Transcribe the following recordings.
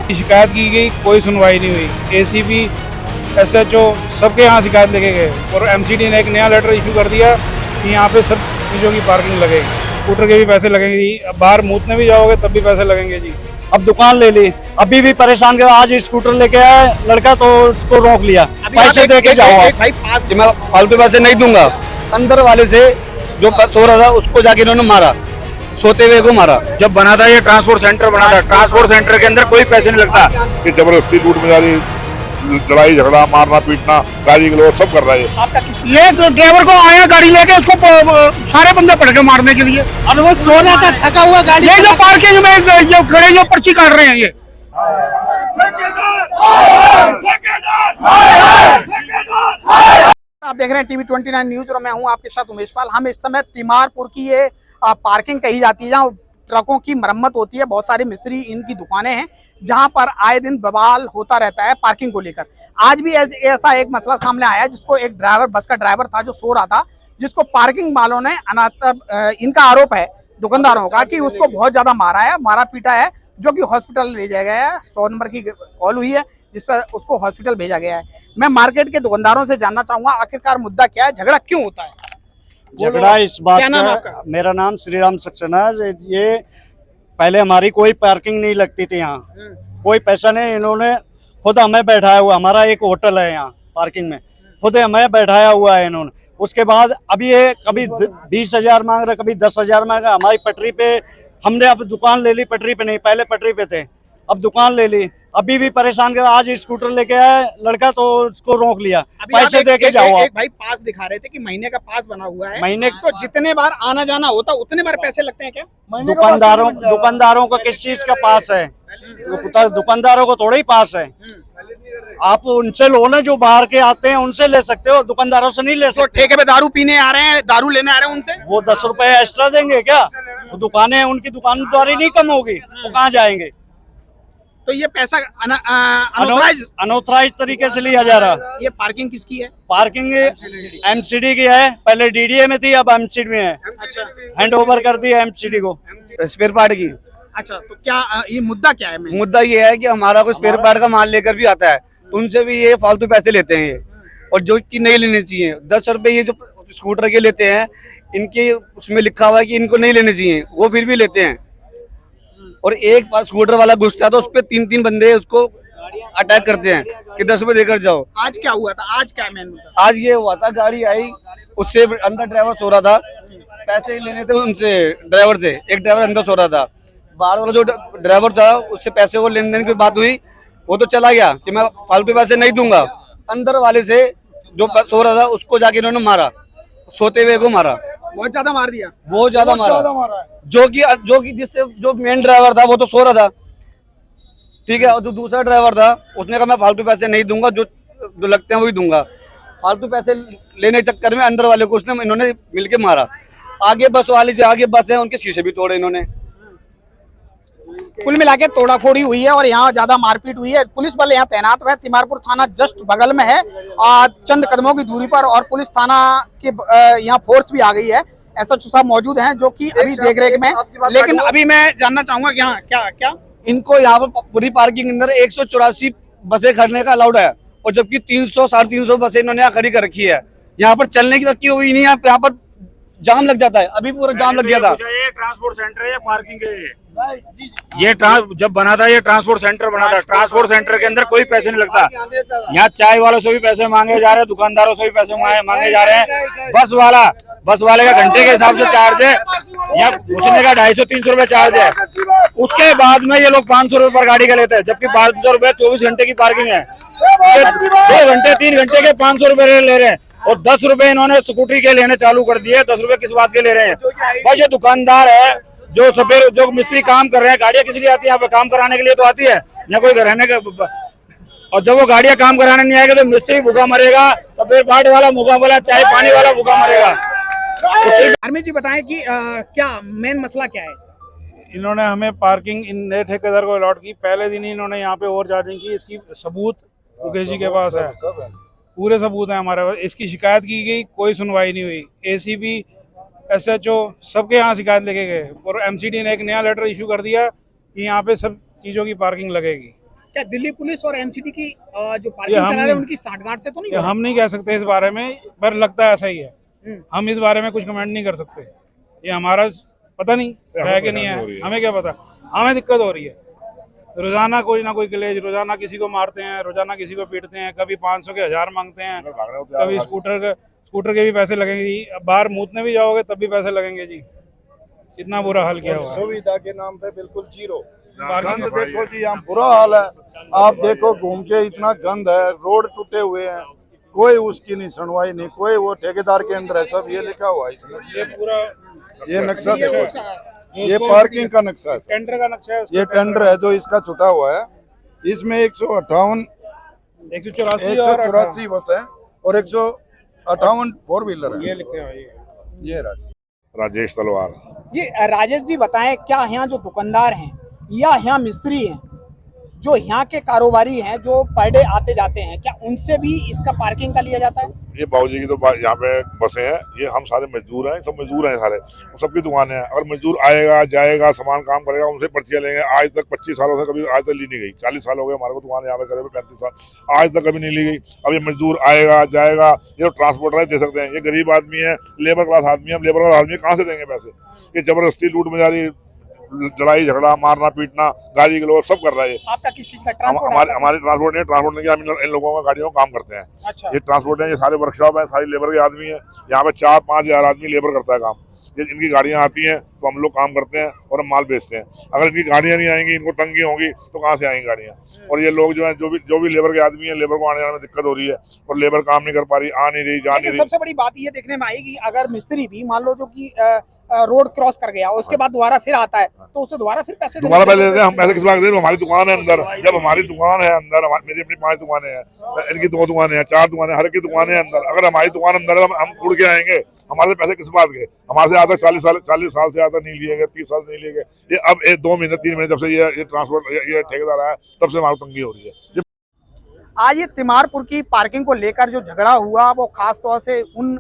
शिकायत की गई, कोई सुनवाई नहीं हुई। एसीपी, एसएचओ सबके यहाँ शिकायत लेके गए और एमसीडी ने एक नया लेटर इशू कर दिया कि यहाँ पे सब चीज़ों की पार्किंग लगेगी, स्कूटर के भी पैसे लगेंगे जी। अब बाहर मूतने भी जाओगे तब भी पैसे लगेंगे जी। अब दुकान ले ली, अभी भी परेशान कर, आज स्कूटर लेके आया लड़का तो उसको रोक लिया, पैसे दे के जाओ भाई पास कि मैं फालतू पैसे नहीं दूंगा। अंदर वाले से जो सो रहा था उसको जाके इन्होंने मारा, सोते हुए को मारा। जब बना था ये ट्रांसपोर्ट सेंटर बना था, ट्रांसपोर्ट सेंटर के अंदर कोई पैसे नहीं लगता। कि जबरदस्ती लूट मजारी, लड़ाई झगड़ा, मारना पीटना, गाड़ी गलौज सब कर रहा है ये तो ड्राइवर को आया गाड़ी लेके, उसको सारे बंदे पड़ के मारने के लिए। और वो सो रहा था थका हुआ गाड़ी, ये जो पार्किंग में जो खड़े जो पर्ची काट रहे हैं ये। आप देख रहे हैं टीवी 29 न्यूज और मैं हूं आपके साथ उमेश पाल। हम इस समय तिमारपुर की ये पार्किंग कही जाती है जहां ट्रकों की मरम्मत होती है। बहुत सारे मिस्त्री इनकी दुकानें हैं जहां पर आए दिन बवाल होता रहता है पार्किंग को लेकर। आज भी ऐसा एक मसला सामने आया है जिसको एक ड्राइवर, बस का ड्राइवर था जो सो रहा था, जिसको पार्किंग वालों ने इनका आरोप है दुकानदारों का कि उसको बहुत ज्यादा मारा है, मारा पीटा है, जो कि हॉस्पिटल ले जाया गया है। 100 नंबर की कॉल हुई है जिस पर उसको हॉस्पिटल भेजा गया है। मैं मार्केट के दुकानदारों से जानना चाहूंगा आखिरकार मुद्दा क्या है, झगड़ा क्यों होता है। झगड़ा इस बात क्या नाम का, आपका? मेरा नाम श्री राम सक्सेना है। ये पहले हमारी कोई पार्किंग नहीं लगती थी यहाँ, कोई पैसा नहीं, इन्होंने खुद हमें बैठाया हुआ, हमारा एक होटल है यहाँ पार्किंग में, खुद हमें बैठाया हुआ है इन्होंने। उसके बाद अभी ये कभी 20,000 मांग रहे, कभी 10,000 मांग रहे। हमारी पटरी पे हमने अब दुकान ले ली, पटरी पे नहीं, पहले पटरी पे थे, अब दुकान ले ली, अभी भी परेशान कर। आज स्कूटर लेके आया लड़का तो उसको रोक लिया, पैसे दे के जाओ। एक भाई पास दिखा रहे थे कि महीने का पास बना हुआ है, महीने तो जितने बार आना जाना होता उतने बार पैसे लगते हैं क्या? दुकानदारों का किस चीज का पास है? दुकानदारों को थोड़ा ही पास है। आप उनसे लो ना, जो बाहर के आते हैं उनसे ले सकते हो, दुकानदारों से नहीं ले तो सकते। ठेके पे दारू पीने आ रहे हैं, दारू लेने आ रहे हैं उनसे, वो 10 रुपए एक्स्ट्रा देंगे क्या? वो दुकानें, उनकी दुकानदारी नहीं कम होगी, वो कहाँ जाएंगे? तो ये पैसा अनऑथराइज तरीके से लिया जा रहा। ये पार्किंग किसकी है? पार्किंग एमसीडी की है, पहले डीडीए में थी, अब एमसीडी में है। अच्छा, हैंड ओवर कर दी एमसीडी को। स्पेयर पार्ट की अच्छा, तो क्या ये मुद्दा क्या है? मुद्दा ये है कि हमारा कोई स्पेयर पार्ट का माल लेकर भी आता है तो उनसे भी ये फालतू पैसे लेते हैं ये, और जो कि नहीं लेने चाहिए। 10 रुपए ये जो स्कूटर के लेते हैं, इनके उसमें लिखा हुआ है कि इनको नहीं लेने चाहिए, वो फिर भी लेते हैं। और एक बार स्कूटर वाला घुसता है तो उस पर 3-3 बंदे उसको अटैक करते हैं कि 10 रुपए देकर जाओ। आज क्या हुआ था? आज क्या मेन मुद्दा? आज ये हुआ था, गाड़ी आई, उससे अंदर ड्राइवर सो रहा था, पैसे लेने थे उनसे, ड्राइवर से। एक ड्राइवर अंदर सो रहा था, बाहर वाला जो ड्राइवर था उससे पैसे वो लेन देन की बात हुई, वो तो चला गया कि मैं फालतू पैसे नहीं दूंगा। अंदर वाले से जो सो रहा था उसको जाके इन्होंने मारा, सोते हुए को मारा, बहुत ज्यादा मार दिया, बहुत ज्यादा मारा। जो कि जिससे जो मेन ड्राइवर था वो तो सो रहा था, ठीक है, और जो दूसरा ड्राइवर था उसने कहा मैं फालतू पैसे नहीं दूंगा, जो लगते हैं वही दूंगा। फालतू पैसे लेने के चक्कर में अंदर वाले को इन्होंने मिलके मारा। आगे बस वाले जो आगे बस है उनके शीशे भी तोड़े इन्होंने। कुल मिला के तोड़ाफोड़ी हुई है और यहाँ ज्यादा मारपीट हुई है। पुलिस बल यहाँ तैनात है, तिमारपुर थाना जस्ट बगल में है, चंद कदमों की दूरी पर, और पुलिस थाना के यहाँ फोर्स भी आ गई है। एसएचओ साहब मौजूद हैं जो कि अभी देख रेख में। लेकिन अभी मैं जानना चाहूंगा कि यहाँ क्या इनको यहाँ पर पूरी पार्किंग के अंदर 184 बसें खड़ने का अलाउड है, और जबकि 300-350 बसें इन्होंने यहाँ खड़ी कर रखी है। यहाँ पर चलने की तक की हुई नहीं है, यहाँ पर जाम लग जाता है, अभी पूरा जाम लग गया था। ये ट्रांसपोर्ट सेंटर है, पार्किंग है ये जब बना था ये ट्रांसपोर्ट सेंटर बना था, ट्रांसपोर्ट सेंटर के अंदर कोई पैसे नहीं लगता। यहाँ चाय वालों से भी पैसे मांगे जा रहे हैं, दुकानदारों से भी पैसे मांगे जा रहे हैं। बस वाले का घंटे के हिसाब से चार्ज है, यहाँ घुसने का 250-300 रुपए चार्ज है। उसके बाद में ये लोग 500 रुपए पर गाड़ी का लेते हैं, जबकि 500 रुपए 24 घंटे की पार्किंग है। 2 घंटे 3 घंटे के 500 रुपए ले रहे हैं, और 10 रुपए इन्होंने स्कूटी के लेने चालू कर दिए। 10 रुपए किस बात के ले रहे हैं? भाई ये दुकानदार है, जो मिस्त्री काम कर रहे हैं, गाड़ियां किस लिए आती है यहाँ पे? काम कराने के लिए तो आती है, यहाँ कोई रहने का। और जब वो गाड़ियां काम कराने नहीं आएगा तो मिस्त्री भूखा मरेगा, सफेद बाट वाला भूखा मरेगा, चाय पानी वाला भूखा मरेगा। आर्मी जी बताएं कि क्या मेन मसला क्या है इसका? इन्होंने हमें पार्किंग इन नए ठेकेदार को अलॉट की, पहले दिन ही इन्होंने यहाँ पे ओवर चार्जिंग की। इसकी सबूत मुकेश जी के पास है, पूरे सबूत है हमारे पास। इसकी शिकायत की गई, कोई सुनवाई नहीं हुई। एसीपी, एसएचओ सबके यहाँ शिकायत लेके गए और एमसीडी ने एक नया लेटर इशू कर दिया कि यहाँ पे सब चीज़ों की पार्किंग लगेगी। क्या दिल्ली पुलिस और एमसीडी की जो पार्किंग करा रहे हैं उनकी साठगांठ से तो नहीं हो रहा? हम नहीं कह सकते इस बारे में, पर लगता है ऐसा ही है। हम इस बारे में कुछ कमेंट नहीं कर सकते। ये हमारा पता नहीं है कि नहीं है, हमें क्या पता। हमें दिक्कत हो रही है, रोजाना कोई ना कोई कलेश, रोजाना किसी को मारते हैं, रोजाना किसी को पीटते हैं, कभी 500 के 1000 मांगते हैं, कभी स्कूटर के भी पैसे लगेंगे जी। अब बाहर मूतने भी जाओगे तब भी पैसे लगेंगे जी। इतना बुरा हाल किया हुआ है। सुविधा के नाम पे बिल्कुल जीरो। गंद देखो जी, यहाँ बुरा हाल है। आप देखो घूम के इतना गंद है, रोड टूटे हुए हैं, कोई उसकी नहीं सुनवाई नहीं, कोई वो ठेकेदार के अंडर है सब। ये लिखा हुआ है इसमें, ये पूरा ये नक्शा देखो, ये पार्किंग का नक्शा है, टेंडर का नक्शा है। ये टेंडर है जो इसका छुटा हुआ है। इसमें 158 184 बस है और 158 4 व्हीलर है। ये लिखे हुए ये राजेश तलवार। ये राजेश जी बताएं, क्या यहाँ जो दुकानदार हैं या यहाँ मिस्त्री हैं, जो यहाँ के कारोबारी हैं, जो पर डे आते जाते हैं, क्या उनसे भी इसका पार्किंग का लिया जाता है? ये बाबूजी की तो यहाँ पे बसें हैं, ये हम सारे मजदूर हैं, सब मजदूर हैं सारे, सबकी दुकानें हैं। अगर मजदूर आएगा जाएगा सामान काम करेगा, उनसे पर्चियाँ लेंगे। आज तक 25 सालों से कभी आज तक ली नहीं गई। 40 साल हो गए हमारे को दुकान यहाँ पे करे हुए, 35 साल, आज तक कभी नहीं ली गई। अब ये मजदूर आएगा जाएगा, ये तो ट्रांसपोर्टर दे सकते हैं। ये गरीब आदमी है, लेबर क्लास आदमी है, लेबर क्लास आदमी कहाँ से देंगे पैसे? ये जबरदस्ती लूट मजारी, लड़ाई झगड़ा, मारना पीटना, गाली गलौज सब कर रहा है। आपका किस चीज का ट्रांसपोर्ट? हमारे ट्रांसपोर्ट नहीं कि हम इन लोगों का गाड़ियों का काम करते हैं। अच्छा। ये ट्रांसपोर्ट है, ये सारे वर्कशॉप है, सारी लेबर के आदमी है। यहाँ पे 4-5 हजार आदमी लेबर करता है काम। ये इनकी गाड़ियाँ आती हैं तो हम लोग काम करते हैं और हम माल बेचते हैं। अगर इनकी गाड़ियाँ नहीं आएंगी, इनको तंगी होगी तो कहाँ से आएंगी गाड़ियाँ? और ये लोग जो है जो भी लेबर के आदमी है, लेबर को आने जाने में दिक्कत हो रही है और लेबर काम नहीं कर पा रही, आ नहीं रही, जा नहीं रही। सबसे बड़ी बात ये देखने में आएगी, अगर मिस्त्री भी मान लो जो कि रोड क्रॉस कर गया, उसके बाद दोबारा फिर आता है तो उसे दोबारा फिर पैसे दोबारा पैसे देते हैं। हम पैसे किस बात देते हैं? हमारी दुकान है अंदर, जब हमारी दुकान है अंदर, मेरी अपनी 5 दुकानें हैं, इनकी 2 दुकानें हैं, 4 दुकानें, हर की दुकानें अंदर। अगर हमारी दुकान अंदर है, हम उड़ के आएंगे, हमारे पैसे किस बात के? हमारे से आज तक 40 साल से ज्यादा नहीं लिए गए, 30 साल से नहीं लिए गए। ये अब 2 महीने 3 महीने जब से ये ट्रांसपोर्ट ये ठेकेदार आया तब से हमारी तंगी हो रही है। आज ये तिमारपुर की पार्किंग को लेकर जो झगड़ा हुआ, वो खास तौर से उन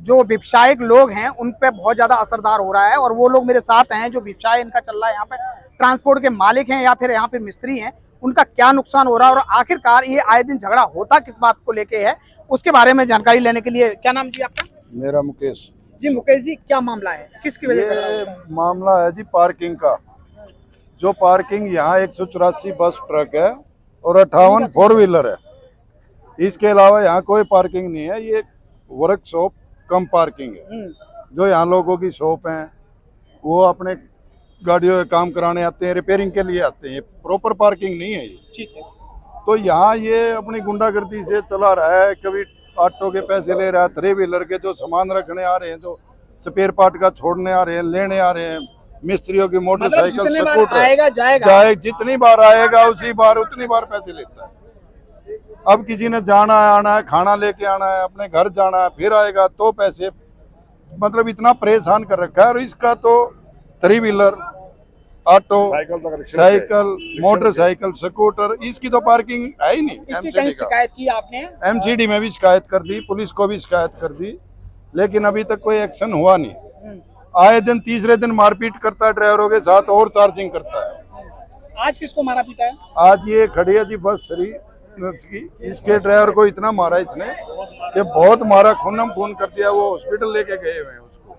जो व्यवसायिक लोग हैं उन पे बहुत ज्यादा असरदार हो रहा है। और वो लोग मेरे साथ हैं जो व्यवसाय इनका चल रहा है, यहाँ पे ट्रांसपोर्ट के मालिक हैं या फिर यहाँ पे मिस्त्री हैं, उनका क्या नुकसान हो रहा है और आखिरकार ये आए दिन झगड़ा होता किस बात को लेके है, उसके बारे में जानकारी लेने के लिए। क्या नाम जी आपका? मेरा मुकेश जी। मुकेश जी, क्या मामला है, किसकी वजह से? ये मामला है जी पार्किंग का। जो पार्किंग यहाँ 184 बस ट्रक है और 58 4 व्हीलर है। इसके अलावा यहाँ कोई पार्किंग नहीं है। ये वर्कशॉप कम पार्किंग है। जो यहाँ लोगों की शॉप है वो अपने गाड़ियों का काम कराने आते हैं, रिपेयरिंग के लिए आते हैं। प्रॉपर पार्किंग नहीं है ये। ठीक है। तो यहाँ ये अपनी गुंडागर्दी से चला रहा है। कभी ऑटो के पैसे ले रहा है, 3 व्हीलर के जो सामान रखने आ रहे हैं, जो स्पेयर पार्ट का छोड़ने आ रहे हैं, लेने आ रहे हैं, मिस्त्रियों की मोटरसाइकिल स्कूटर आएगा जाए, जितनी बार आएगा उसी बार उतनी बार पैसे लेता है। अब किसी ने जाना है, आना है, खाना लेके आना है, अपने घर जाना है, फिर आएगा तो पैसे, मतलब इतना परेशान कर रखा है। और इसका तो 3 wheeler, auto, cycle, motorcycle, scooter, इसकी तो पार्किंग है ही नहीं। इसकी कहीं शिकायत की आपने? एमसीडी में भी शिकायत कर दी, पुलिस को भी शिकायत कर दी, लेकिन अभी तक कोई एक्शन हुआ नहीं। आए दिन तीसरे दिन मारपीट करता है ड्राइवरों के साथ और चार्जिंग करता है। आज किसको मारा पीटा है? आज ये खड़ी है जी बस श्री की, इसके ड्राइवर को इतना मारा इसने कि बहुत मारा, खूनम खून कर दिया। वो हॉस्पिटल लेके गए हुए हैं उसको,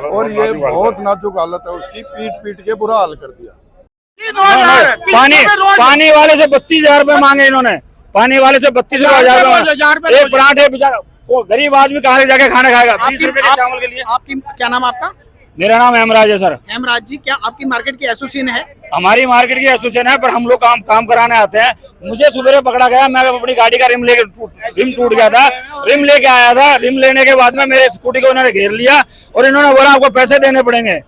और ये बहुत नाजुक हालत है उसकी, पीट पीट के बुरा हाल कर दिया। पानी वाले से 32,000 रुपए मांगे इन्होंने। पानी वाले से 32,000 रुपए। एक पराठे बेचारा वो गरीब आदमी कहाँ जाके खाना खाएगा 20 रुपए के चावल के लिए? आपकी क्या नाम आपका? मेरा नाम हेमराज है सर। हेमराज जी, क्या आपकी मार्केट की एसोसिएशन है? हमारी मार्केट की एसोसिएशन है, पर हम लोग काम कराने आते हैं। मुझे सुबह पकड़ा गया, मैं अपनी गाड़ी का रिम टूट गया था, रिम लेके आया था। रिम लेने के बाद में मेरे स्कूटी को उन्होंने घेर लिया और इन्होंने बोला आपको पैसे देने पड़ेंगे।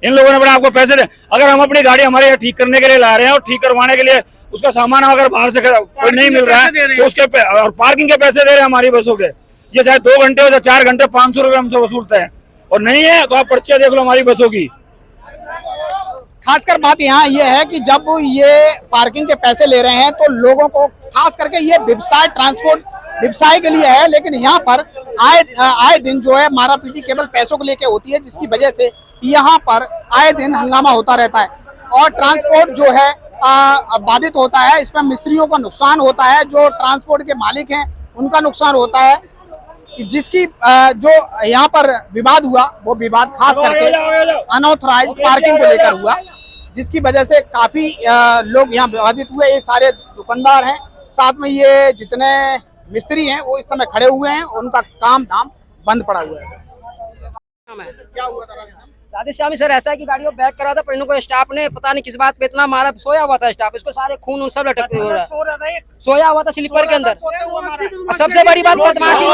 इन लोगों ने बोला आपको पैसे दे, अगर हम अपनी गाड़ी हमारे यहाँ ठीक करने के लिए ला रहे हैं और ठीक करवाने के लिए उसका सामान अगर बाहर से कोई नहीं मिल रहा है तो उसके और पार्किंग के पैसे दे रहे हैं हमारी बसों के। ये चाहे 2 घंटे हो चाहे 4 घंटे 500 रुपए हमसे वसूलते हैं, और नहीं है तो आप पर्चियां देख लो हमारी बसों की। खासकर बात यहाँ ये है कि जब ये पार्किंग के पैसे ले रहे हैं तो लोगों को, खास करके ये व्यवसाय, ट्रांसपोर्ट व्यवसाय के लिए है, लेकिन यहाँ पर आए दिन जो है मारा पीटी केवल पैसों को लेके होती है, जिसकी वजह से यहाँ पर आए दिन हंगामा होता रहता है। और ट्रांसपोर्ट जो है बाधित होता है, इसमें मिस्त्रियों का नुकसान होता है, जो ट्रांसपोर्ट के मालिक हैं उनका नुकसान होता है। जिसकी जो यहाँ पर विवाद हुआ वो विवाद खास करके अनऑथराइज्ड पार्किंग को लेकर हुआ, जिसकी वजह से काफी लोग यहाँ बाधित हुए। ये सारे दुकानदार हैं, साथ में ये जितने मिस्त्री हैं वो इस समय खड़े हुए हैं, उनका काम धाम बंद पड़ा हुआ है। क्या हुआ था राधेश्यामी सर? ऐसा है कि गाड़ी को बैक करा था, पर इनको स्टाफ ने पता नहीं किस बात पे इतना मारा, सोया हुआ था स्टाफ, इसको सारे खून उन सब लटकते हो रहा है, सोया हुआ था स्लीपर के अंदर। और सबसे बड़ी बात, बदमाशी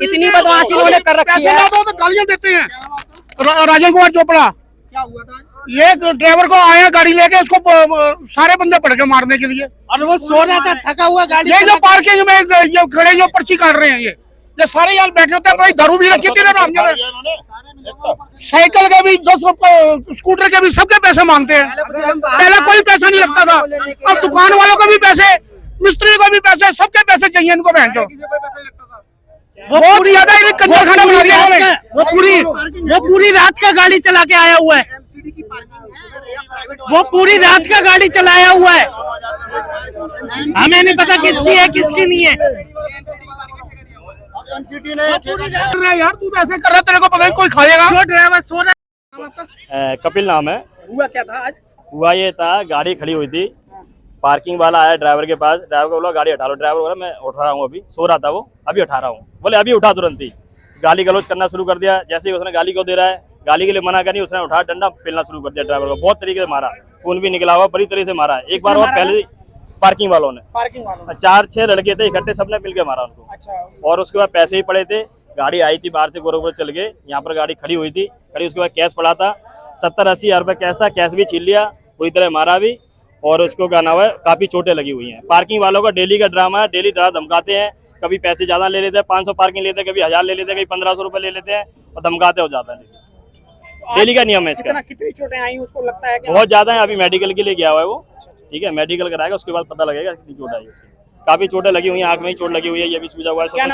इतनी बदमाशी उन्होंने कर रखी है। गालियां देते हैं राजन कुमार चोपड़ा। क्या हुआ था? ये ड्राइवर को आया गाड़ी लेके, उसको सारे बंदे पड़ गए मारने के लिए, और वो सो रहा था थका हुआ गाड़ी। ये जो पार्किंग में ये खड़े जो पर्ची काट रहे हैं, ये सारे यहाँ बैठे होते हैं। भाई दारू भी रखी थी ना, साइकिल के भी 10 स्कूटर के भी सबके पैसे मांगते हैं। पहले कोई पैसा नहीं लगता था, अब दुकान वालों को भी पैसे, मिस्त्री को भी पैसे, सबके पैसे चाहिए इनको। बहन चो बहुत ज्यादा कंजर खाना बना दिया उन्होंने। वो पूरी रात का गाड़ी चला के आया हुआ है, वो पूरी रात का गाड़ी चलाया हुआ है, हमें नहीं पता किसकी है किसकी नहीं है। यार तू तो ऐसे कर रहा, तेरे को पता नहीं कोई खाएगा। जो ड्राइवर सो रहा। कपिल नाम है। हुआ क्या था आज? हुआ ये था, गाड़ी खड़ी हुई थी, पार्किंग वाला आया ड्राइवर के पास, ड्राइवर को बोला गाड़ी हटा लो। ड्राइवर बोला मैं उठा रहा हूँ, अभी सो रहा था वो, अभी उठा रहा हूँ। बोले अभी उठा, तुरंत ही गाली गलौज करना शुरू कर दिया। जैसे ही उसने गाली को दे रहा है, गाली के लिए मना करी, उसने उठा डंडा पेलना शुरू कर दिया ड्राइवर को, बहुत तरीके से मारा, खून भी निकला हुआ, बड़ी तरीके से मारा। एक बार और पहले पार्किंग वालों ने 4-6 लड़के थे इकट्ठे, सबने मिलकर मारा उनको। अच्छा। और उसके बाद पैसे ही पड़े थे, गाड़ी आई थी बाहर से, गोरखपुर चल गए, यहाँ पर गाड़ी खड़ी हुई थी, खड़ी, उसके बाद कैश पड़ा था, 70-80 हज़ार रुपये कैश था, कैश भी छीन लिया, पूरी तरह मारा भी। और उसको क्या नाम है, काफी चोटें लगी हुई हैं। पार्किंग वालों का डेली का ड्रामा है, डेली ड्रा धमकाते हैं, कभी पैसे ज्यादा ले लेते हैं, 500 पार्किंग लेते हैं, कभी 1000 ले लेते हैं, कभी 1500 रुपए ले लेते हैं और धमकाते हो जाता है। डेली का नियम है इसका। कितनी चोटें आई उसको लगता है? बहुत ज्यादा है, अभी मेडिकल के लिए गया हुआ है वो, ठीक है, मेडिकल कराएगा, उसके बाद पता लगेगा कितनी चोट आई उसकी। काफी चोटें लगी हुई हैं, आंख में ही चोट लगी हुई है, ये भी सूजा हुआ है, सब कुछ।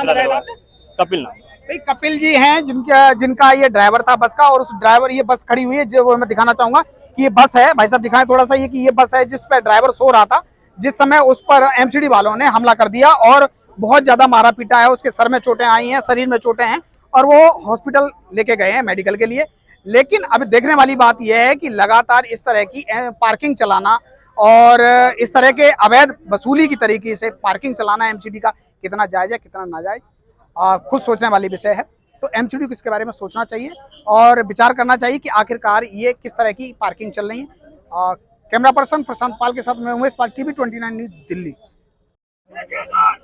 कपिल नाम। भाई कपिल जी हैं जिनका ये ड्राइवर था बस का, और उस ड्राइवर, ये बस खड़ी हुई है जो मैं दिखाना चाहूंगा कि ये बस है। भाई साहब दिखाएं थोड़ा सा, ये कि ये बस है जिस पर ड्राइवर सो रहा था, जिस समय उस पर एमसीडी वालों ने हमला कर दिया और बहुत ज्यादा मारा पीटा है, उसके सर में चोटें आई हैं, शरीर में चोटें हैं, और वो हॉस्पिटल लेके गए हैं मेडिकल के लिए। लेकिन अब देखने वाली बात यह है कि लगातार इस तरह की पार्किंग चलाना और इस तरह के अवैध वसूली की तरीके से पार्किंग चलाना एमसीडी का कितना जायज है कितना नाजायज, खुद सोचने वाली विषय है। तो एमसीडी को इसके बारे में सोचना चाहिए और विचार करना चाहिए कि आखिरकार ये किस तरह की पार्किंग चल रही है। कैमरा पर्सन प्रशांत पाल के साथ मैं उमेश पाल, TV 29 न्यूज, दिल्ली। ठेकेदार